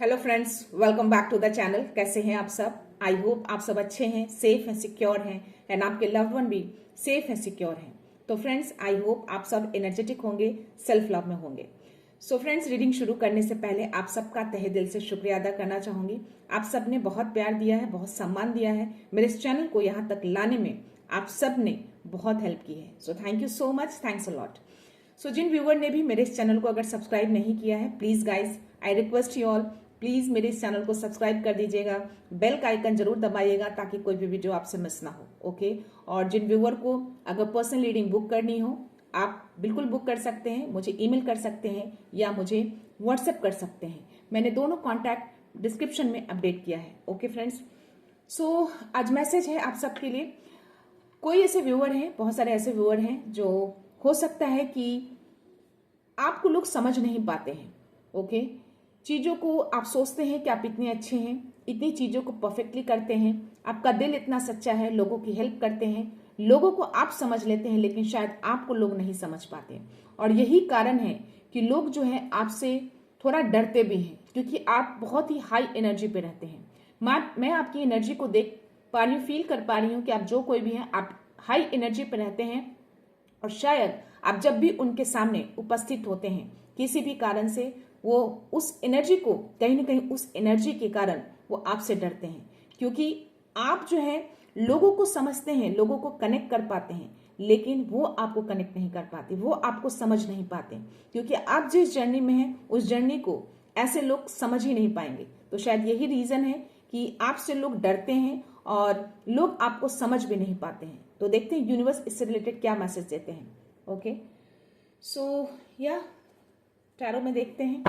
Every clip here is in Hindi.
Hello friends, welcome back to the channel. कैसे हैं आप सब? आई होप आप सब अच्छे हैं, सेफ हैं, सिक्योर हैं एंड आपके लव्ड वन भी सेफ हैं, सिक्योर हैं। तो फ्रेंड्स, आई होप आप सब एनर्जेटिक होंगे, सेल्फ लव में होंगे। सो फ्रेंड्स, रीडिंग शुरू करने से पहले आप सबका तहे दिल से शुक्रिया अदा करना चाहूंगी। आप सब ने बहुत प्यार दिया है, बहुत सम्मान दिया है, मेरे इस चैनल को यहाँ तक लाने में आप सब ने बहुत हेल्प की है। So thank you so much, thanks a lot. So जिन व्यूअर ने भी मेरे इस चैनल को अगर सब्सक्राइब नहीं किया है, please guys I request you all, please मेरे इस चैनल को सब्सक्राइब कर दीजिएगा, बेल का आइकन जरूर दबाइएगा ताकि कोई भी वीडियो आपसे मिस ना हो। ओके। और जिन व्यूअर को अगर पर्सनल रीडिंग बुक करनी हो, आप बिल्कुल बुक कर सकते हैं, मुझे ईमेल कर सकते हैं या मुझे व्हाट्सएप कर सकते हैं। मैंने दोनों कॉन्टैक्ट डिस्क्रिप्शन में अपडेट किया है। ओके फ्रेंड्स, सो आज मैसेज है आप सबके लिए। कोई ऐसे व्यूअर हैं, बहुत सारे ऐसे व्यूअर हैं जो हो सकता है कि आपको लोग समझ नहीं पाते हैं। ओके, चीजों को आप सोचते हैं कि आप इतने अच्छे हैं, इतनी चीजों को परफेक्टली करते हैं, आपका दिल इतना सच्चा है, लोगों की हेल्प करते हैं, लोगों को आप समझ लेते हैं, लेकिन शायद आपको लोग नहीं समझ पाते। और यही कारण है कि लोग जो है आपसे थोड़ा डरते भी हैं, क्योंकि आप बहुत ही हाई एनर्जी पे रहते हैं। मैं आपकी एनर्जी को देख पा रही हूँ, फील कर पा रही हूँ कि आप जो कोई भी हैं, आप हाई एनर्जी पे रहते हैं। और शायद आप जब भी उनके सामने उपस्थित होते हैं, किसी भी कारण से वो उस एनर्जी को, कहीं ना कहीं उस एनर्जी के कारण वो आपसे डरते हैं, क्योंकि आप जो है लोगों को समझते हैं, लोगों को कनेक्ट कर पाते हैं, लेकिन वो आपको कनेक्ट नहीं कर पाते, वो आपको समझ नहीं पाते, क्योंकि आप जिस जर्नी में हैं उस जर्नी को ऐसे लोग समझ ही नहीं पाएंगे। तो शायद यही रीजन है कि आपसे लोग डरते हैं और लोग आपको समझ भी नहीं पाते हैं। तो देखते हैं यूनिवर्स इससे रिलेटेड क्या मैसेज देते हैं। ओके, सो या टैरो में देखते हैं।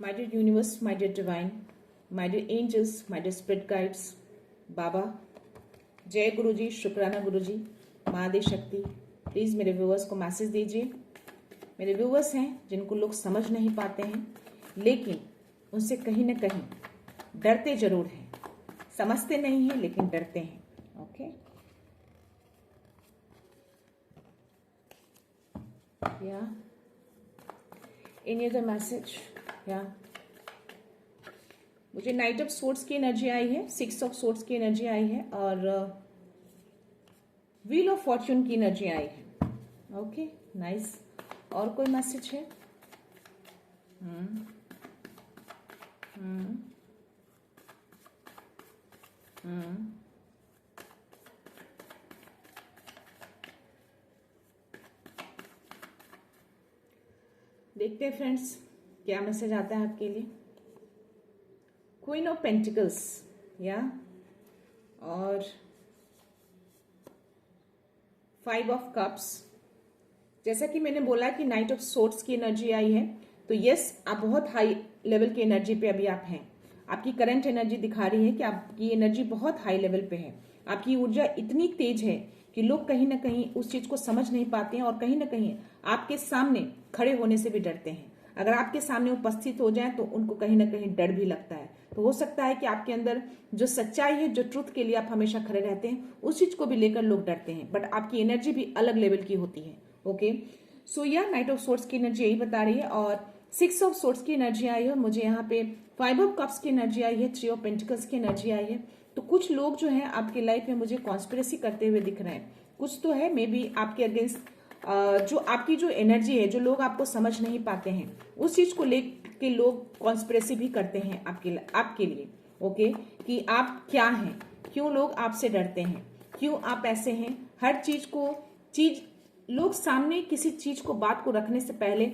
My dear universe, my dear divine, my dear angels, my dear spirit guides, बाबा, जय गुरु जी, शुक्राना गुरु जी, महादेव शक्ति, प्लीज मेरे व्यूअर्स को मैसेज दीजिए। मेरे व्यूअर्स हैं जिनको लोग समझ नहीं पाते हैं, लेकिन उनसे कहीं ना कहीं डरते जरूर हैं, समझते नहीं हैं लेकिन डरते हैं। ओके, या एनी अदर मैसेज? या मुझे नाइट ऑफ सोर्ड्स की एनर्जी आई है, 6 ऑफ सोर्ड्स की एनर्जी आई है और व्हील ऑफ फॉर्च्यून की एनर्जी आई है। Okay, nice. और कोई मैसेज है? हम्म हम्म हम्म देखते हैं फ्रेंड्स क्या मैसेज आता है आपके लिए। क्वीन ऑफ पेंटिकल्स, या और 5 ऑफ कप्स। जैसा कि मैंने बोला कि नाइट ऑफ सोर्ड्स की एनर्जी आई है, तो यस, आप बहुत हाई लेवल की एनर्जी पे अभी आप हैं। आपकी करंट एनर्जी दिखा रही है कि आपकी एनर्जी बहुत हाई लेवल पे है, आपकी ऊर्जा इतनी तेज है कि लोग कहीं ना कहीं उस चीज को समझ नहीं पाते हैं और कहीं ना कहीं आपके सामने खड़े होने से भी डरते हैं। अगर आपके सामने उपस्थित हो जाए तो उनको कहीं ना कहीं डर भी लगता है। तो हो सकता है कि आपके अंदर जो सच्चाई है, जो ट्रुथ के लिए आप हमेशा खड़े रहते हैं, उस चीज को भी लेकर लोग डरते हैं, बट आपकी एनर्जी भी अलग लेवल की होती है। ओके, सो या नाइट ऑफ सोर्ड्स की एनर्जी यही बता रही है और 6 ऑफ सोर्ड्स की एनर्जी आई है। मुझे यहाँ पे 5 ऑफ कप्स की एनर्जी आई है, 3 ऑफ पेंटिकल्स की एनर्जी आई है। तो कुछ लोग जो है आपकी लाइफ में मुझे कॉन्स्पिरेसी करते हुए दिख रहे हैं। कुछ तो है, मे बी आपके अगेंस्ट जो आपकी जो एनर्जी है, जो लोग आपको समझ नहीं पाते हैं, उस चीज को लेके लोग कॉन्स्पिरेसी भी करते हैं आपके लिए। ओके, कि आप क्या हैं, क्यों लोग आपसे डरते हैं, क्यों आप ऐसे हैं। हर चीज लोग सामने किसी चीज को, बात को रखने से पहले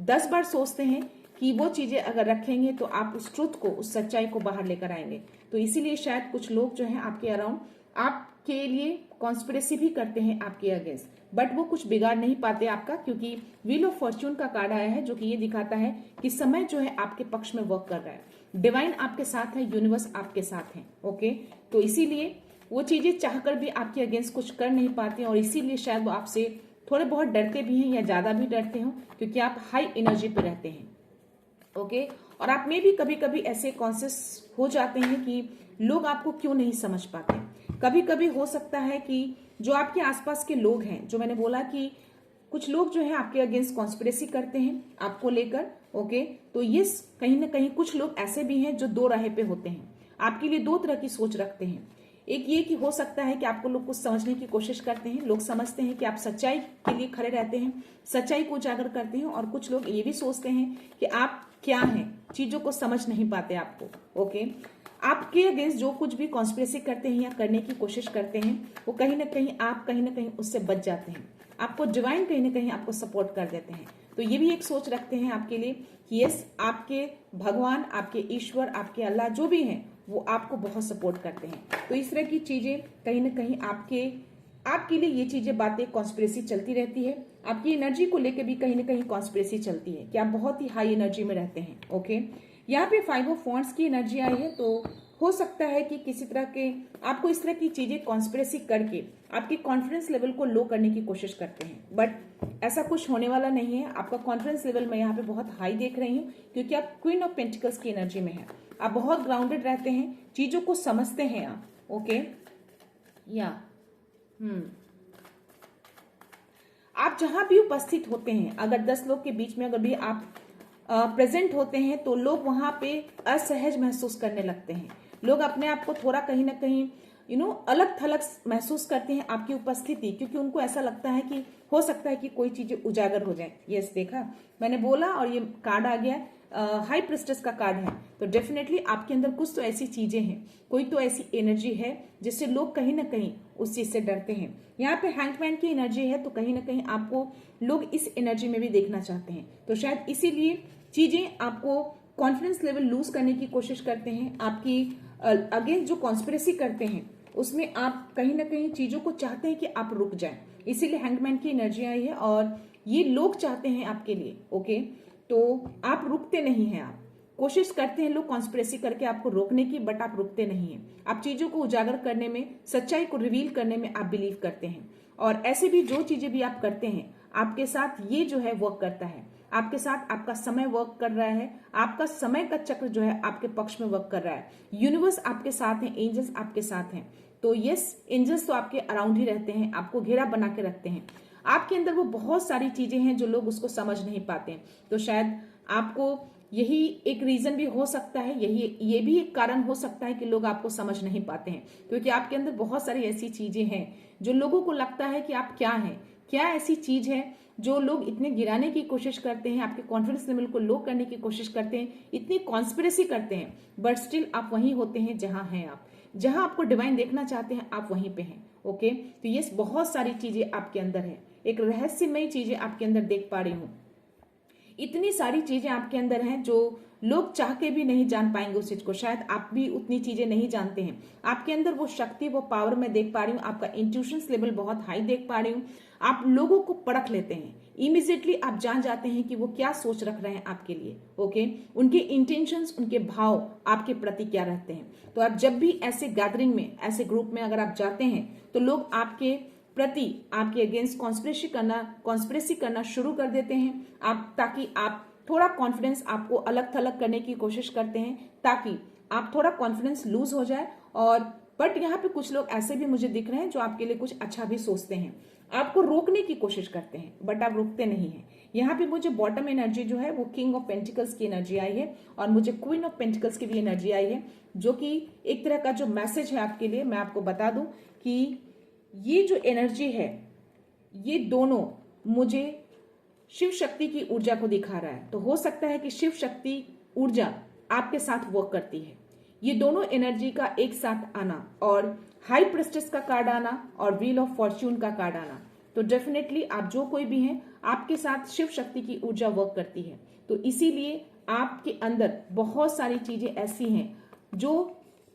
10 बार सोचते हैं कि वो चीजें अगर रखेंगे तो आप उस ट्रुथ को, उस सच्चाई को बाहर लेकर आएंगे। तो इसीलिए शायद कुछ लोग जो हैं आपके अराउंड आपके लिए कॉन्स्पिरेसी भी करते हैं आपके अगेंस्ट, बट वो कुछ बिगाड़ नहीं पाते आपका, क्योंकि व्हील ऑफ फॉर्च्यून का कार्ड आया है जो कि ये दिखाता है कि समय जो है आपके पक्ष में वर्क कर रहा है। डिवाइन आपके साथ है, यूनिवर्स आपके साथ है। ओके, तो इसीलिए वो चीजें चाहकर भी आपके अगेंस्ट कुछ कर नहीं पाते और इसीलिए शायद वो आपसे थोड़े बहुत डरते भी हैं या ज्यादा भी डरते हो, क्योंकि आप हाई एनर्जी पे रहते हैं। ओके, और आप में भी कभी कभी ऐसे कॉन्शियस हो जाते हैं कि लोग आपको क्यों नहीं समझ पाते। कभी कभी हो सकता है कि जो आपके आसपास के लोग हैं, जो मैंने बोला कि कुछ लोग जो है आपके अगेंस्ट कॉन्स्पिरेसी करते हैं आपको लेकर। ओके, तो ये कहीं ना कहीं कुछ लोग ऐसे भी हैं जो दो राह पे होते हैं, आपके लिए दो तरह की सोच रखते हैं। एक ये कि हो सकता है कि आपको लोग कुछ समझने की कोशिश करते हैं, लोग समझते हैं कि आप सच्चाई के लिए खड़े रहते हैं, सच्चाई को उजागर करते हैं, और कुछ लोग ये भी सोचते हैं कि आप क्या हैं, चीजों को समझ नहीं पाते आपको। ओके, आपके अगेंस्ट जो कुछ भी कॉन्स्पिरेसी करते हैं या करने की कोशिश करते हैं, वो कहीं ना कहीं उससे बच जाते हैं, आपको डिवाइन कहीं ना कहीं आपको सपोर्ट कर देते हैं। तो ये भी एक सोच रखते हैं आपके लिए कि यस, आपके भगवान, आपके ईश्वर, आपके अल्लाह जो भी हैं वो आपको बहुत सपोर्ट करते हैं। तो इस तरह की चीजें कहीं ना कहीं आपके लिए ये चीजें, बातें, कॉन्स्पिरेसी चलती रहती है। आपकी एनर्जी को लेकर भी कहीं ना कहीं कॉन्स्पिरेसी चलती है कि आप बहुत ही हाई एनर्जी में रहते हैं। ओके, यहाँ पे 5 ऑफ वॉन्ड्स की एनर्जी आई है, तो हो सकता है कि किसी तरह के आपको इस तरह की चीजें कॉन्स्पिरेसी करके आपके कॉन्फिडेंस लेवल को लो करने की कोशिश करते हैं, बट ऐसा कुछ होने वाला नहीं है। आपका कॉन्फिडेंस लेवल मैं यहाँ पे बहुत हाई देख रही हूँ, क्योंकि आप क्वीन ऑफ पेंटिकल्स की एनर्जी में है। आप बहुत ग्राउंडेड रहते हैं, चीजों को समझते हैं आप। ओके, या आप जहां भी उपस्थित होते हैं, अगर 10 लोग के बीच में अगर भी आप प्रेजेंट होते हैं, तो लोग वहां पे असहज महसूस करने लगते हैं। लोग अपने आप को थोड़ा कहीं ना कहीं अलग थलग महसूस करते हैं आपकी उपस्थिति, क्योंकि उनको ऐसा लगता है कि हो सकता है कि कोई चीजें उजागर हो जाए। यस, देखा मैंने बोला, और ये कार्ड आ गया, हाई प्रिस्टेस का कार्ड है। तो डेफिनेटली आपके अंदर कुछ तो ऐसी चीजें हैं, कोई तो ऐसी एनर्जी है जिससे लोग कहीं ना कहीं उस चीज से डरते हैं। यहाँ पे हैंगमैन की एनर्जी है, तो कहीं ना कहीं आपको लोग इस एनर्जी में भी देखना चाहते हैं। तो शायद इसीलिए चीजें आपको कॉन्फिडेंस लेवल लूज करने की कोशिश करते हैं। आपकी अगेंस्ट जो कॉन्स्पिरेसी करते हैं उसमें आप कहीं ना कहीं चीजों को चाहते हैं कि आप रुक जाएं, इसीलिए हैंगमैन की एनर्जी आई है, और ये लोग चाहते हैं आपके लिए। ओके, तो आप रुकते नहीं हैं, आप कोशिश करते हैं लोग कॉन्स्पिरेसी करके आपको रोकने की, बट आप रुकते नहीं हैं। आप चीजों को उजागर करने में, सच्चाई को रिवील करने में आप बिलीव करते हैं, और ऐसे भी जो चीजें भी आप करते हैं आपके साथ ये जो है वर्क करता है, आपके साथ आपका समय वर्क कर रहा है, आपका समय का चक्र जो है आपके पक्ष में वर्क कर रहा है। यूनिवर्स आपके साथ है, एंजल्स आपके साथ हैं। तो यस, एंजल्स तो आपके अराउंड ही रहते हैं, आपको घेरा बना के रखते हैं। आपके अंदर वो बहुत सारी चीजें हैं जो लोग उसको समझ नहीं पाते हैं। तो शायद आपको यही एक रीजन भी हो सकता है, ये भी एक कारण हो सकता है कि लोग आपको समझ नहीं पाते हैं, क्योंकि आपके अंदर बहुत सारी ऐसी चीजें हैं जो लोगों को लगता है कि आप क्या हैं। क्या ऐसी चीज है जो लोग इतने गिराने की कोशिश करते हैं, आपके कॉन्फिडेंस लेवल को लो करने की कोशिश करते हैं, इतनी कॉन्स्पिरेसी करते हैं, बट स्टिल आप वहीं होते हैं जहां हैं आप, जहां आपको डिवाइन देखना चाहते हैं आप वहीं पे हैं। ओके, तो ये बहुत सारी चीजें आपके अंदर है, एक रहस्यमयी चीजें आपके अंदर देख पा रही हूं। इतनी सारी चीजें आपके अंदर हैं जो लोग चाह के भी नहीं जान पाएंगे उस चीज को, शायद आप भी उतनी चीजें नहीं जानते हैं। आपके अंदर वो शक्ति, वो पावर मैं देख पा रही हूँ, आपका इंट्यूशंस लेवल बहुत हाई देख पा रही हूँ। आप लोगों को परख लेते हैं, इमीडिएटली आप जान जाते हैं कि वो क्या सोच रख रहे हैं आपके लिए। ओके, उनके इंटेंशंस, उनके भाव आपके प्रति क्या रहते हैं। तो आप जब भी ऐसे गैदरिंग में, ऐसे ग्रुप में अगर आप जाते हैं, तो लोग आपके प्रति, आपके अगेंस्ट कॉन्स्पिरेसी करना शुरू कर देते हैं, ताकि आप थोड़ा कॉन्फिडेंस, आपको अलग थलग करने की कोशिश करते हैं, ताकि आप थोड़ा कॉन्फिडेंस लूज हो जाए। और बट यहाँ पे कुछ लोग ऐसे भी मुझे दिख रहे हैं जो आपके लिए कुछ अच्छा भी सोचते हैं, आपको रोकने की कोशिश करते हैं, बट आप रुकते नहीं हैं। यहाँ पे मुझे बॉटम एनर्जी जो है वो किंग ऑफ पेंटिकल्स की एनर्जी आई है, और मुझे क्वीन ऑफ पेंटिकल्स की भी एनर्जी आई है, जो कि एक तरह का जो मैसेज है आपके लिए। मैं आपको बता दूं कि ये जो एनर्जी है, ये दोनों मुझे शिव शक्ति की ऊर्जा को दिखा रहा है। तो हो सकता है कि शिव शक्ति ऊर्जा आपके साथ वर्क करती है। ये दोनों एनर्जी का एक साथ आना, और हाई प्रेस्टेस का कार्ड आना, और व्हील ऑफ फॉर्च्यून का कार्ड आना, तो डेफिनेटली आप जो कोई भी हैं, आपके साथ शिव शक्ति की ऊर्जा वर्क करती है। तो इसीलिए आपके अंदर बहुत सारी चीजें ऐसी हैं जो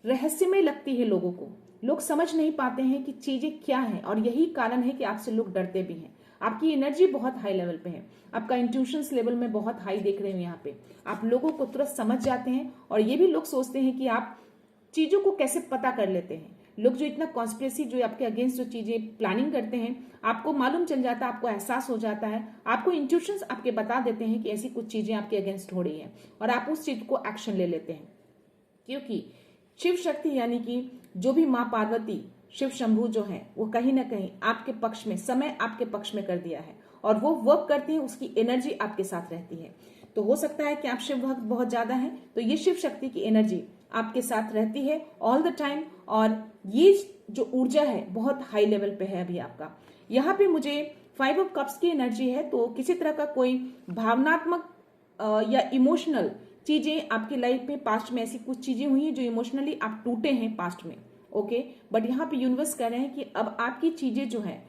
रहस्यमय लगती है लोगों को, लोग समझ नहीं पाते हैं कि चीजें क्या हैं, और यही कारण है कि आपसे लोग डरते भी हैं। आपकी एनर्जी बहुत हाई लेवल पे है, आपका इंट्यूशंस लेवल में बहुत हाई देख रहे हो यहाँ पे। आप लोगों को तुरंत समझ जाते हैं, और ये भी लोग सोचते हैं कि आप चीजों को कैसे पता कर लेते हैं। लोग जो इतना कॉन्स्पिरेसी, जो आपके अगेंस्ट जो चीजें प्लानिंग करते हैं, आपको मालूम चल जाता है, आपको एहसास हो जाता है, आपको इंट्यूशंस आपके बता देते हैं कि ऐसी कुछ चीजें आपके अगेंस्ट हो रही है, और आप उस चीज को एक्शन ले लेते हैं। क्योंकि शिव शक्ति यानी कि जो भी माँ पार्वती, शिव शंभू जो है, वो कहीं ना कहीं आपके पक्ष में, समय आपके पक्ष में कर दिया है, और वो वर्क करते हैं, उसकी एनर्जी आपके साथ रहती है। तो हो सकता है कि आप शिव भक्त बहुत ज्यादा हैं, तो ये शिव शक्ति की एनर्जी आपके साथ रहती है ऑल द टाइम, और ये जो ऊर्जा है बहुत हाई लेवल पे है अभी आपका। यहाँ पे मुझे 5 ऑफ कप्स की एनर्जी है, तो किसी तरह का कोई भावनात्मक या इमोशनल चीजें आपकी लाइफ में पास्ट में ऐसी कुछ चीजें हुई हैं जो इमोशनली आप टूटे हैं पास्ट में। ओके, बट यहाँ पे यूनिवर्स कह रहे हैं कि अब आपकी चीजें जो है,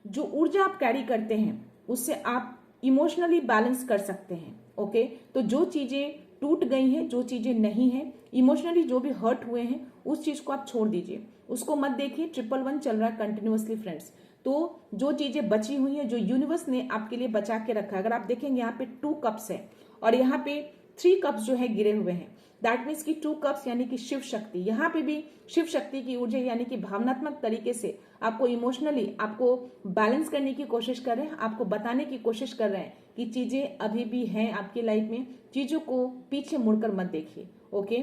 जो ऊर्जा आप कैरी करते हैं, उससे आप इमोशनली बैलेंस कर सकते हैं। ओके, तो जो चीजें टूट गई हैं, जो चीजें नहीं हैं, इमोशनली जो भी हर्ट हुए हैं, उस चीज को आप छोड़ दीजिए, उसको मत देखिए। 111 चल रहा है कंटिन्यूअसली फ्रेंड्स। तो जो चीजें बची हुई हैं, जो यूनिवर्स ने आपके लिए बचा के रखा है, अगर आप देखेंगे यहाँ पे 2 कप्स है और यहाँ पे 3 कप्स जो है गिरे हुए हैं, दैट मीन्स कि 2 कप्स यानी कि शिव शक्ति। यहाँ पे भी शिव शक्ति की ऊर्जा यानी कि भावनात्मक तरीके से आपको इमोशनली आपको बैलेंस करने की कोशिश कर रहे हैं, आपको बताने की कोशिश कर रहे हैं कि चीजें अभी भी हैं आपकी लाइफ में, चीजों को पीछे मुड़कर मत देखिए। ओके,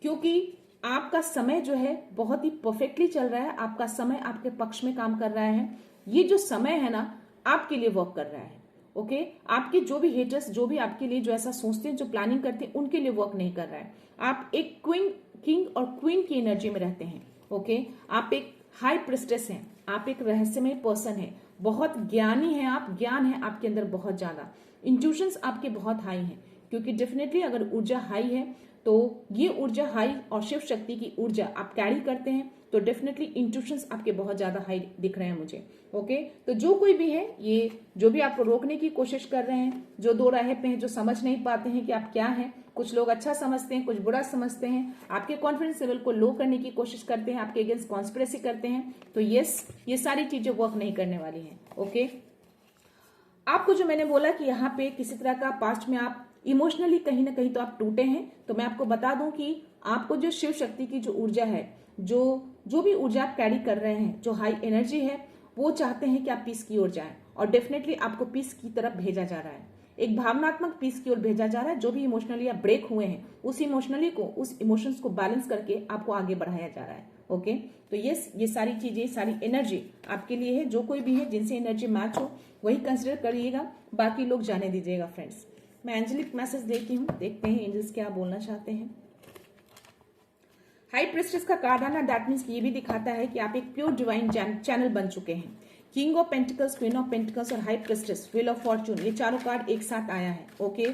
क्योंकि आपका समय जो है बहुत ही परफेक्टली चल रहा है, आपका समय आपके पक्ष में काम कर रहा है। ये जो समय है ना, आपके लिए वर्क कर रहा है। ओके, आपके जो भी हेटर्स, जो भी आपके लिए जो ऐसा सोचते हैं, जो प्लानिंग करते हैं, उनके लिए वर्क नहीं कर रहा है। आप एक किंग और क्वीन की एनर्जी में रहते हैं। ओके, आप एक हाई प्रिस्टेस हैं, आप एक रहस्यमय पर्सन हैं, बहुत ज्ञानी हैं आप, ज्ञान है आपके अंदर बहुत ज्यादा, इंट्यूशंस आपके बहुत हाई हैं। क्योंकि डेफिनेटली अगर ऊर्जा हाई है तो ये ऊर्जा हाई और शिव शक्ति की ऊर्जा आप कैरी करते हैं, तो डेफिनेटली इंट्यूशंस आपके बहुत ज्यादा हाई दिख रहे हैं मुझे। ओके, तो जो कोई भी है, ये जो भी आपको रोकने की कोशिश कर रहे हैं, जो दो राहे पे हैं, जो समझ नहीं पाते हैं कि आप क्या हैं, कुछ लोग अच्छा समझते हैं, कुछ बुरा समझते हैं, आपके कॉन्फिडेंस लेवल को लो करने की कोशिश करते हैं, आपके अगेंस्ट कॉन्स्पिरेसी करते हैं, तो यस, ये सारी चीजें वर्क नहीं करने वाली हैं। ओके, आपको जो मैंने बोला कि यहाँ पे किसी तरह का पास्ट में आप इमोशनली कहीं ना कहीं तो आप टूटे हैं, तो मैं आपको बता दूं कि आपको जो शिव शक्ति की जो ऊर्जा है, जो भी ऊर्जा आप कैरी कर रहे हैं, जो हाई एनर्जी है, वो चाहते हैं कि आप पीस की ओर जाएं, और डेफिनेटली आपको पीस की तरफ भेजा जा रहा है, एक भावनात्मक पीस की ओर भेजा जा रहा है। जो भी इमोशनली आप ब्रेक हुए हैं, उस इमोशंस को बैलेंस करके आपको आगे बढ़ाया जा रहा है। ओके, तो ये सारी चीजें, सारी एनर्जी आपके लिए है। जो कोई भी है जिनसे एनर्जी मैच हो वही कंसिडर करिएगा, बाकी लोग जाने दीजिएगा फ्रेंड्स। मैं एंजेलिक मैसेज देती हूँ, देखते हैं एंजल्स क्या बोलना चाहते हैं। हाई प्रिस्टेस का कार्ड आना, दैट मीन्स ये भी दिखाता है कि आप एक प्योर डिवाइन चैनल बन चुके हैं। King of pentacles, queen of pentacles और high priestess, wheel of fortune, ये चारों कार्ड एक साथ आया है। ओके,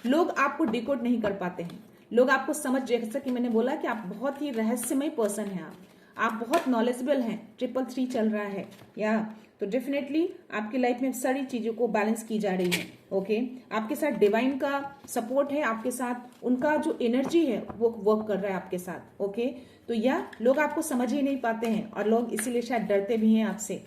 लोग आपको डिकोड नहीं कर पाते हैं, लोग आपको समझ, जैसा कि मैंने बोला कि आप बहुत ही रहस्यमय पर्सन हैं, आप बहुत नॉलेजेबल हैं। 333 चल रहा है या, तो डेफिनेटली आपकी लाइफ में सारी चीजों को बैलेंस की जा रही है। ओके, आपके साथ डिवाइन का सपोर्ट है, आपके साथ उनका जो एनर्जी है वो वर्क कर रहा है आपके साथ। ओके, तो या लोग आपको समझ ही नहीं पाते हैं, और लोग इसीलिए शायद डरते भी हैं आपसे।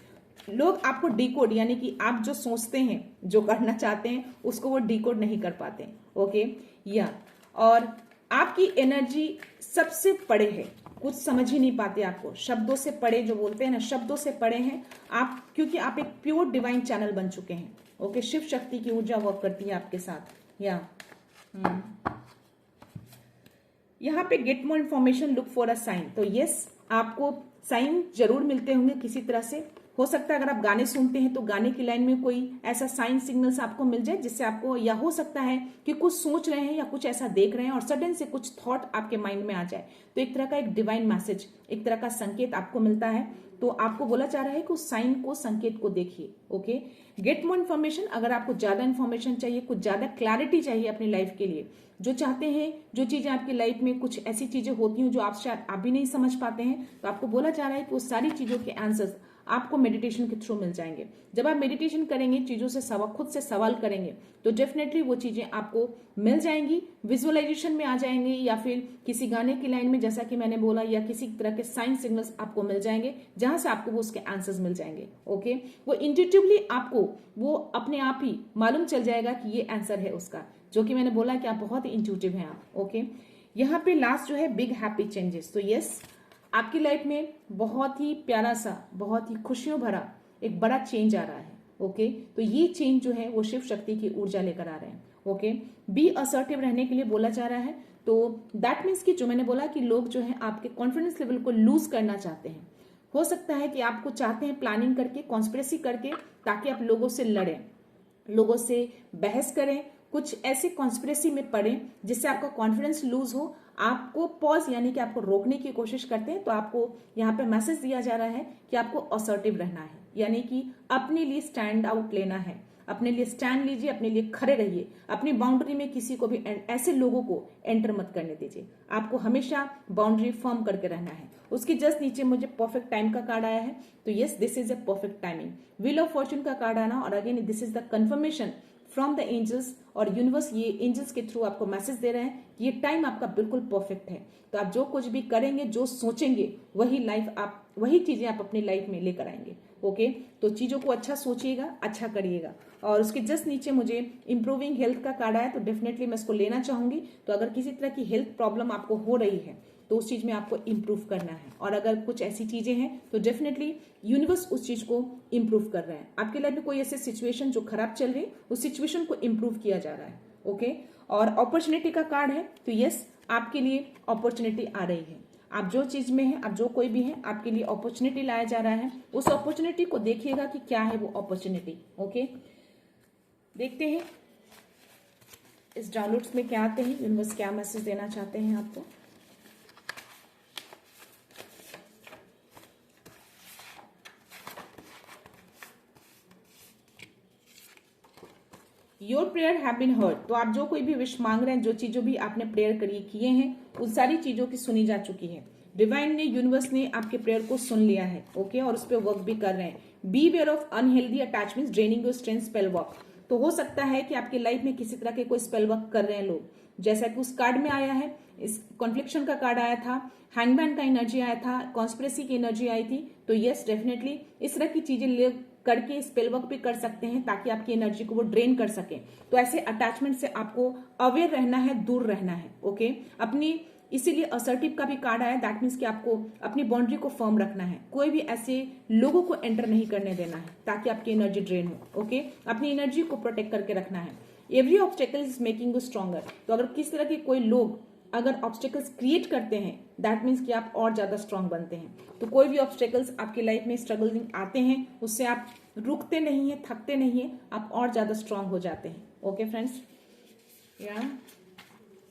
लोग आपको डिकोड, यानी कि आप जो सोचते हैं, जो करना चाहते हैं, उसको वो डिकोड नहीं कर पाते। ओके, या, और आपकी एनर्जी सबसे परे है, कुछ समझ ही नहीं पाते आपको, शब्दों से परे, जो बोलते हैं ना, शब्दों से परे हैं आप, क्योंकि आप एक प्योर डिवाइन चैनल बन चुके हैं। ओके, शिव शक्ति की ऊर्जा वर्क करती है आपके साथ। या यहाँ पे get more information, look for a sign, तो यस, आपको साइन जरूर मिलते होंगे किसी तरह से। हो सकता है अगर आप गाने सुनते हैं तो गाने की लाइन में कोई ऐसा साइन सिग्नल्स आपको मिल जाए, जिससे आपको, या हो सकता है कि कुछ सोच रहे हैं या कुछ ऐसा देख रहे हैं और सडन से कुछ थॉट आपके माइंड में आ जाए, तो एक तरह का एक डिवाइन मैसेज, एक तरह का संकेत आपको मिलता है। तो आपको बोला जा रहा है कि उस साइन को, संकेत को देखिए। ओके, गेट मोर इन्फॉर्मेशन, अगर आपको ज्यादा इन्फॉर्मेशन चाहिए, कुछ ज्यादा क्लैरिटी चाहिए अपनी लाइफ के लिए, जो चाहते हैं, जो चीजें आपकी लाइफ में कुछ ऐसी चीजें होती हैं जो आप शायद आप भी नहीं समझ पाते हैं, तो आपको बोला जा रहा है कि उस सारी चीजों के आंसर्स आपको मेडिटेशन के थ्रू मिल जाएंगे। जब आप मेडिटेशन करेंगे, चीजों से खुद से सवाल करेंगे, तो डेफिनेटली वो चीजें आपको मिल जाएंगी, विजुअलाइजेशन में आ जाएंगी, या फिर किसी गाने की लाइन में, जैसा कि मैंने बोला, या किसी तरह के साइन सिग्नल्स आपको मिल जाएंगे, जहां से आपको वो उसके आंसर्स मिल जाएंगे। ओके, वो इंट्यूटिवली आपको वो अपने आप ही मालूम चल जाएगा कि ये आंसर है उसका, जो कि मैंने बोला कि आप बहुत ही इंट्यूटिव हैं आप। ओके, यहाँ पे लास्ट जो है बिग हैप्पी चेंजेस, तो यस, आपकी लाइफ में बहुत ही प्यारा सा, बहुत ही खुशियों भरा एक बड़ा चेंज आ रहा है। ओके, तो ये चेंज जो है वो शिव शक्ति की ऊर्जा लेकर आ रहे हैं। ओके, बी असर्टिव रहने के लिए बोला जा रहा है, तो दैट मीन्स कि जो मैंने बोला कि लोग जो है आपके कॉन्फिडेंस लेवल को लूज करना चाहते हैं। हो सकता है कि आपको चाहते हैं प्लानिंग करके, कॉन्स्पिरेसी करके, ताकि आप लोगों से लड़ें, लोगों से बहस करें, कुछ ऐसे कॉन्स्पिरेसी में पड़े जिससे आपका कॉन्फिडेंस लूज हो, आपको पॉज यानी कि आपको रोकने की कोशिश करते हैं, तो आपको यहाँ पे मैसेज दिया जा रहा है कि आपको असर्टिव रहना है, यानी कि अपने लिए स्टैंड आउट लेना है, अपने लिए स्टैंड लीजिए, अपने लिए खड़े रहिए, अपनी बाउंड्री में किसी को भी ऐसे लोगों को एंटर मत करने दीजिए। आपको हमेशा बाउंड्री फर्म करके रहना है। उसके जस्ट नीचे मुझे परफेक्ट टाइम का कार्ड आया है, तो yes this is a perfect timing. Wheel of fortune का कार्ड आना, और again this is the confirmation from the angels, और यूनिवर्स ये एंजल्स के थ्रू आपको मैसेज दे रहे हैं कि ये टाइम आपका बिल्कुल परफेक्ट है। तो आप जो कुछ भी करेंगे, जो सोचेंगे, वही चीजें आप अपनी लाइफ में लेकर आएंगे। ओके, तो चीजों को अच्छा सोचिएगा, अच्छा करिएगा। और उसके जस्ट नीचे मुझे इंप्रूविंग हेल्थ का कार्ड आया, तो डेफिनेटली मैं इसको लेना चाहूंगी। तो अगर किसी तरह की हेल्थ प्रॉब्लम आपको हो रही है तो उस चीज में आपको इंप्रूव करना है, और अगर कुछ ऐसी चीजें हैं तो डेफिनेटली यूनिवर्स उस चीज को इंप्रूव कर रहे हैं। आपके लाइफ में कोई ऐसी सिचुएशन जो खराब चल रही है, उस सिचुएशन को इंप्रूव किया जा रहा है। ओके, और अपॉर्चुनिटी का कार्ड है, तो यस आपके लिए अपॉर्चुनिटी आ रही है। आप जो चीज में है, आप जो कोई भी है, आपके लिए अपॉर्चुनिटी लाया जा रहा है। उस अपॉर्चुनिटी को देखिएगा कि क्या है वो अपॉर्चुनिटी। ओके, देखते हैं इस डाउनलोड्स में क्या आते हैं, यूनिवर्स क्या मैसेज देना चाहते हैं आपको। Your prayer have been heard, तो आप जो कोई भी विश मांग रहे हैं, जो चीजों भी आपने प्रेयर करी किए हैं, उन सारी चीजों की सुनी जा चुकी है। डिवाइन ने, यूनिवर्स ने आपके प्रेयर को सुन लिया है। ओके, और उस पर वर्क भी कर रहे हैं। Beware of unhealthy attachments draining your strength spell work, तो हो सकता है कि आपकी लाइफ में किसी तरह के कोई स्पेल वर्क कर रहे हैं लोग, जैसा कि उस कार्ड में आया है। इस कॉन्फ्लिक्शन का कार्ड आया था, हैंगमैन का एनर्जी आया था, कॉन्स्पिरेसी की एनर्जी आई थी। तो यस डेफिनेटली इस तरह की चीजें करके स्पेल वर्क भी कर सकते हैं, ताकि आपकी एनर्जी को वो ड्रेन कर सके। तो ऐसे अटैचमेंट से आपको अवेयर रहना है, दूर रहना है। ओके, अपनी, इसीलिए असर्टिव का भी कार्ड आया, दैट मीन्स कि आपको अपनी बाउंड्री को फर्म रखना है, कोई भी ऐसे लोगों को एंटर नहीं करने देना है ताकि आपकी एनर्जी ड्रेन हो। ओके, अपनी एनर्जी को प्रोटेक्ट करके रखना है। Every obstacle is making you stronger, तो अगर किस तरह के कोई लोग अगर ऑब्स्टेकल्स क्रिएट करते हैं, दैट मीन्स कि आप और ज्यादा स्ट्रांग बनते हैं। तो कोई भी ऑब्स्टेकल्स आपकी लाइफ में स्ट्रगलिंग आते हैं, उससे आप रुकते नहीं है, थकते नहीं है, आप और ज्यादा स्ट्रांग हो जाते हैं। ओके फ्रेंड्स, या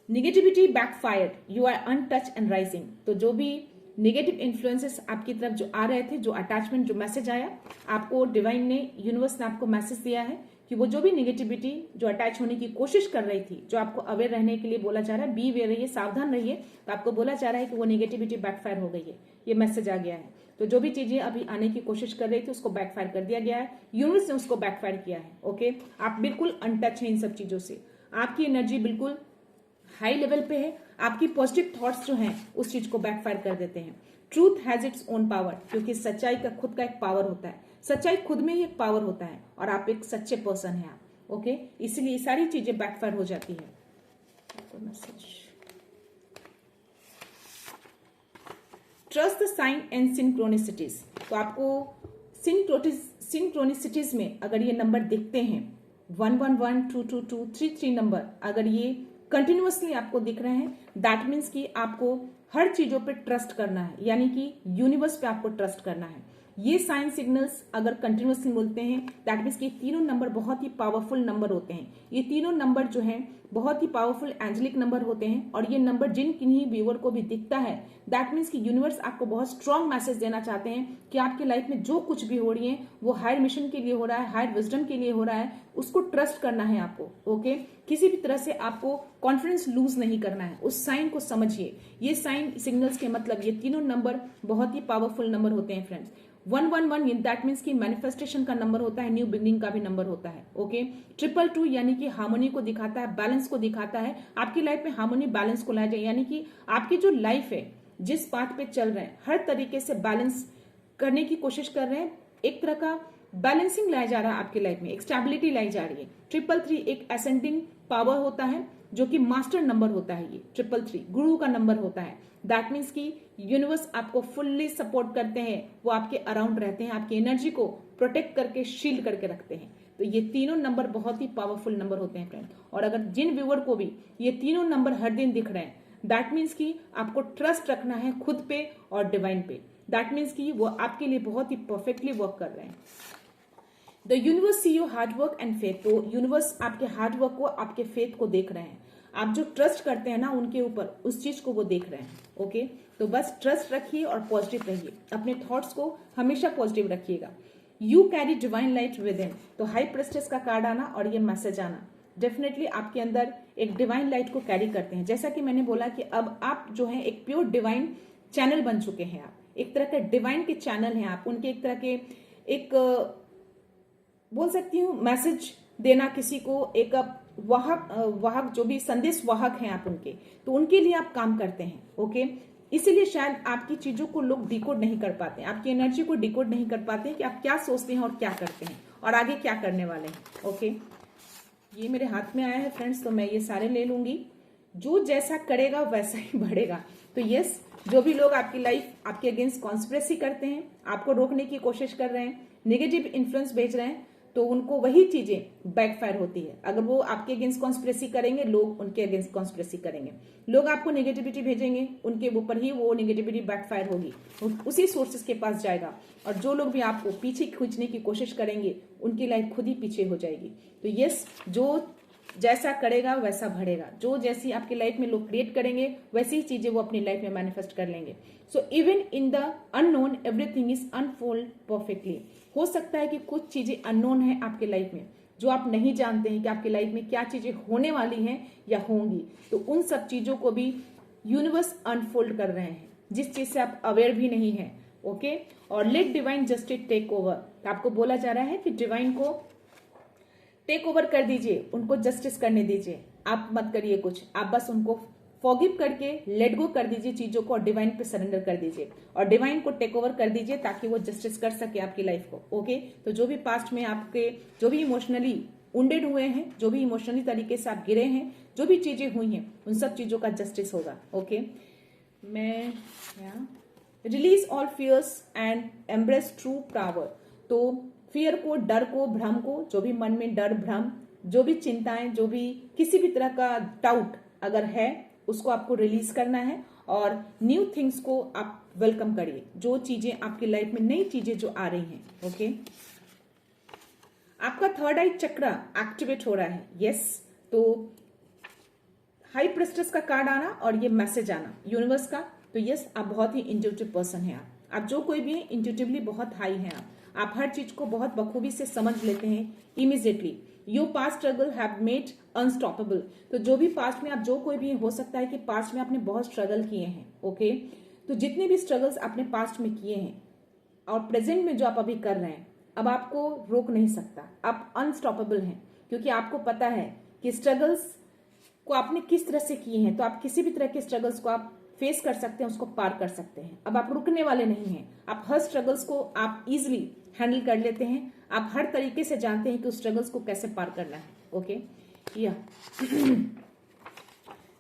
negativity backfired, you are untouch and rising, तो जो भी नेगेटिव इन्फ्लुएंसेस आपकी तरफ जो आ रहे थे, जो अटैचमेंट, जो मैसेज आया आपको, डिवाइन ने, यूनिवर्स ने आपको मैसेज दिया है कि वो जो भी निगेटिविटी जो अटैच होने की कोशिश कर रही थी, जो आपको अवेयर रहने के लिए बोला जा रहा है, बी अवेयर रहिए, सावधान रहिए, तो आपको बोला जा रहा है कि वो निगेटिविटी बैकफायर हो गई है, ये मैसेज आ गया है। तो जो भी चीजें अभी आने की कोशिश कर रही थी उसको बैकफायर कर दिया गया है, यूनिवर्स ने उसको बैकफायर किया है। ओके, आप बिल्कुल अनटच हैं इन सब चीजों से, आपकी एनर्जी बिल्कुल हाई लेवल पे है, आपकी पॉजिटिव थॉट्स जो हैं उस चीज को बैकफायर कर देते हैं। Truth has its own power, क्योंकि सच्चाई का खुद का एक पावर होता है, सच्चाई खुद में ही एक पावर होता है, और आप एक सच्चे पर्सन हैं आप। ओके, इसलिए सारी चीजें बैकफायर हो जाती है। Message, trust the sign and synchronicities, तो आपको सिंक्रोनिसिटीज में अगर ये नंबर दिखते हैं 111, 222, 33 नंबर, अगर ये कंटिन्यूअसली आपको दिख रहे हैं, दैट मीन्स कि आपको हर चीजों पे ट्रस्ट करना है, यानी कि यूनिवर्स पे आपको ट्रस्ट करना है। ये साइन सिग्नल्स अगर कंटिन्यूअसली मिलते हैं, दैट मीन्स कि तीनों नंबर बहुत ही पावरफुल नंबर होते हैं। ये तीनों नंबर जो हैं बहुत ही पावरफुल एंजेलिक नंबर होते हैं, और ये नंबर जिन किन्हीं व्यूअर को भी दिखता है, दैट मीन्स कि यूनिवर्स आपको बहुत स्ट्रांग मैसेज देना चाहते हैं कि आपकी लाइफ में जो कुछ भी हो रही है वो हायर मिशन के लिए हो रहा है, हायर विजडम के लिए हो रहा है, उसको ट्रस्ट करना है आपको। ओके, किसी भी तरह से आपको कॉन्फिडेंस लूज नहीं करना है, उस साइन को समझिए। ये साइन सिग्नल्स के मतलब ये तीनों नंबर बहुत ही पावरफुल नंबर होते हैं फ्रेंड्स। 111 दैट मीन्स की मैनिफेस्टेशन का नंबर होता है, न्यू बिगनिंग का भी नंबर होता है। ओके, 222 यानी कि हार्मोनी को दिखाता है, बैलेंस को दिखाता है, आपकी लाइफ में हार्मोनी बैलेंस को लाया जाए, यानी कि आपकी जो लाइफ है, जिस पाथ पे चल रहे हैं, हर तरीके से बैलेंस करने की कोशिश कर रहे हैं, एक तरह का बैलेंसिंग लाया जा रहा है आपकी लाइफ में, एक स्टेबिलिटी लाई जा रही है। 333 एक असेंडिंग पावर होता है, जो कि मास्टर नंबर होता है। ये 333 गुरु का नंबर होता है, दैट मीन्स कि यूनिवर्स आपको फुल्ली सपोर्ट करते हैं, वो आपके अराउंड रहते हैं, आपकी एनर्जी को प्रोटेक्ट करके शील्ड करके रखते हैं। तो ये तीनों नंबर बहुत ही पावरफुल नंबर होते हैं फ्रेंड। और अगर जिन व्यूअर को भी ये तीनों नंबर हर दिन दिख रहे हैं, दैट मीन्स कि आपको ट्रस्ट रखना है खुद पे और डिवाइन पे, दैट मीन्स कि वो आपके लिए बहुत ही परफेक्टली वर्क कर रहे हैं। The universe see your hard work and faith. तो यूनिवर्स आपके हार्ड वर्क को, आपके फेथ को देख रहे हैं। आप जो ट्रस्ट करते हैं ना उनके ऊपर, उस चीज को वो देख रहे हैं। ओके, तो बस ट्रस्ट रखिए और पॉजिटिव रहिए, अपने थॉट्स को हमेशा पॉजिटिव रखिएगा। You carry divine light with in. तो हाई प्रेस्टेस का कार्ड आना और ये मैसेज आना डेफिनेटली आपके अंदर एक डिवाइन लाइट को कैरी करते हैं। जैसा कि मैंने बोला कि अब आप जो है एक प्योर डिवाइन चैनल बन चुके हैं। आप एक तरह के डिवाइन के चैनल हैं। आप उनके एक तरह के एक बोल सकती हूँ मैसेज देना किसी को, एक वाहक जो भी संदेश वाहक हैं आप उनके, तो उनके लिए आप काम करते हैं। ओके, इसीलिए शायद आपकी चीजों को लोग डिकोड नहीं कर पाते, आपकी एनर्जी को डिकोड नहीं कर पाते कि आप क्या सोचते हैं और क्या करते हैं और आगे क्या करने वाले हैं। ओके, ये मेरे हाथ में आया है फ्रेंड्स, तो मैं ये सारे ले लूंगी। जो जैसा करेगा वैसा ही बढ़ेगा। तो यस, जो भी लोग आपकी लाइफ आपके अगेंस्ट कॉन्स्पिरेसी करते हैं, आपको रोकने की कोशिश कर रहे हैं, नेगेटिव इन्फ्लुएंस भेज रहे हैं, तो उनको वही चीजें बैकफायर होती है। अगर वो आपके अगेंस्ट कॉन्स्पिरेसी करेंगे, लोग उनके अगेंस्ट कॉन्स्पिरेसी करेंगे। लोग आपको नेगेटिविटी भेजेंगे, उनके ऊपर ही वो नेगेटिविटी बैकफायर होगी, उसी सोर्सेस के पास जाएगा। और जो लोग भी आपको पीछे खींचने की कोशिश करेंगे, उनकी लाइफ खुद ही पीछे हो जाएगी। तो यस, जो जैसा करेगा वैसा बढ़ेगा। जो जैसी आपकी लाइफ में लोग क्रिएट करेंगे, वैसी ही चीजें वो अपनी लाइफ में मैनिफेस्ट कर लेंगे। So even in the unknown everything is unfold perfectly. हो सकता है कि कुछ चीजें अननोन है आपके लाइफ में, जो आप नहीं जानते हैं कि आपकी लाइफ में क्या चीजें होने वाली हैं या होंगी। तो उन सब चीजों को भी यूनिवर्स अनफोल्ड कर रहे हैं, जिस चीज से आप अवेयर भी नहीं है। ओके, और let divine justice take over. आपको बोला जा रहा है कि डिवाइन को टेक ओवर कर दीजिए, उनको जस्टिस करने दीजिए। आप मत करिए कुछ, आप बस उनको फॉरगिव करके लेट गो कर दीजिए चीजों को और डिवाइन पे सरेंडर कर दीजिए और डिवाइन को टेक ओवर कर दीजिए ताकि वो जस्टिस कर सके आपकी लाइफ को। ओके, तो जो भी पास्ट में आपके जो भी इमोशनली उंडेड हुए हैं, जो भी इमोशनली तरीके से आप गिरे हैं, जो भी चीजें हुई हैं, उन सब चीजों का जस्टिस होगा। ओके, मैं release all fears and embrace true power. तो फियर को, डर को, भ्रम को, जो भी मन में डर, भ्रम, जो भी चिंताएं, जो भी किसी भी तरह का डाउट अगर है, उसको आपको रिलीज करना है और न्यू थिंग्स को आप वेलकम करिए। जो चीजें आपकी लाइफ में, नई चीजें जो आ रही हैं। ओके, आपका थर्ड आई चक्र एक्टिवेट हो रहा है। यस, तो हाई प्रेस्टेस का कार्ड आना और ये मैसेज आना यूनिवर्स का। तो यस, आप बहुत ही इंट्यूटिव पर्सन हैं। आप जो कोई भी है, इंट्यूटिवली बहुत हाई हैं आप हर चीज को बहुत बखूबी से समझ लेते हैं immediately. Your past struggle have made unstoppable. तो जो भी पास्ट में आप, जो कोई भी हो सकता है कि पास्ट में आपने बहुत स्ट्रगल किए हैं। ओके, तो जितने भी स्ट्रगल्स आपने पास्ट में किए हैं और प्रेजेंट में जो आप अभी कर रहे हैं, अब आपको रोक नहीं सकता। आप अनस्टॉपेबल हैं क्योंकि आपको पता है कि स्ट्रगल्स को आपने किस तरह से किए हैं। तो आप किसी भी तरह के स्ट्रगल्स को आप फेस कर सकते हैं, उसको पार कर सकते हैं। अब आप रुकने वाले नहीं हैं। आप हर स्ट्रगल्स को आप इजिली हैंडल कर लेते हैं। आप हर तरीके से जानते हैं कि उस स्ट्रगल्स को कैसे पार करना है। ओके, या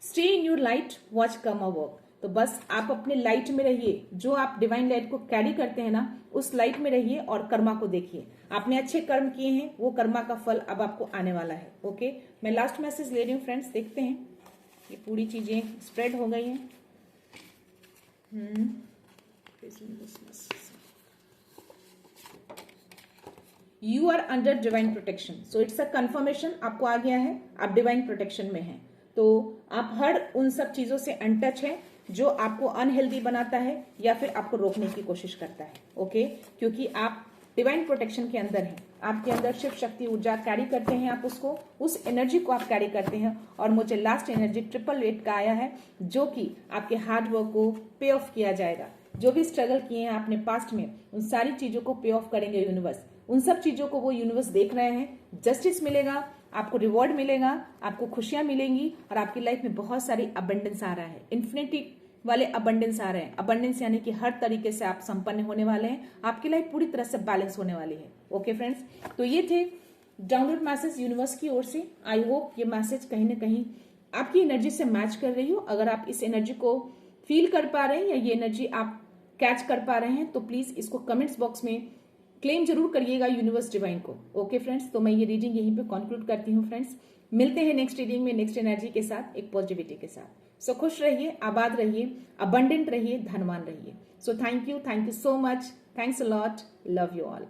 stay in your light, watch come a work. तो बस आप अपने लाइट में रहिए। जो आप डिवाइन लाइट को कैरी करते हैं ना, उस लाइट में रहिए और कर्मा को देखिए। आपने अच्छे कर्म किए हैं, वो कर्मा का फल अब आपको आने वाला है। ओके, मैं लास्ट मैसेज ले रही हूँ फ्रेंड्स, देखते हैं। ये पूरी चीजें स्प्रेड हो गई हैं। You are under divine protection. So it's a confirmation, आपको आ गया है, आप डिवाइन प्रोटेक्शन में हैं। तो आप हर उन सब चीजों से अनटच है जो आपको अनहेल्दी बनाता है या फिर आपको रोकने की कोशिश करता है। ओके, क्योंकि आप डिवाइन प्रोटेक्शन के अंदर हैं। आपके अंदर शिव शक्ति ऊर्जा कैरी करते हैं, आप उसको, उस एनर्जी को आप कैरी करते हैं। और मुझे लास्ट एनर्जी 888 का आया है, जो कि आपके हार्ड वर्क को पे ऑफ किया जाएगा। जो भी स्ट्रगल किए हैं आपने पास्ट में, उन सारी चीजों को पे ऑफ करेंगे यूनिवर्स। उन सब चीजों को वो यूनिवर्स देख रहे हैं। जस्टिस मिलेगा, आपको रिवॉर्ड मिलेगा, आपको खुशियां मिलेंगी और आपकी लाइफ में बहुत सारी अबंडेंस आ रहा है। इन्फिनिटी वाले अबंडेंस आ रहे हैं। अबंडेंस यानी कि हर तरीके से आप संपन्न होने वाले हैं। आपकी लाइफ पूरी तरह से बैलेंस होने वाली है। ओके फ्रेंड्स, तो ये थे डाउनलोड मैसेज यूनिवर्स की ओर से। आई होप ये मैसेज कहीं ना कहीं आपकी एनर्जी से मैच कर रही हो। अगर आप इस एनर्जी को फील कर पा रहे हैं या ये एनर्जी आप कैच कर पा रहे हैं, तो प्लीज इसको कमेंट्स बॉक्स में क्लेम जरूर करिएगा यूनिवर्स डिवाइन को। ओके फ्रेंड्स, तो मैं ये रीडिंग यहीं पे कंक्लूड करती हूँ फ्रेंड्स। मिलते हैं नेक्स्ट रीडिंग में नेक्स्ट एनर्जी के साथ, एक पॉजिटिविटी के साथ। सो खुश रहिए, आबाद रहिए, अबंडेंट रहिए, धनवान रहिए। सो thank you so much, thanks a lot, love you all.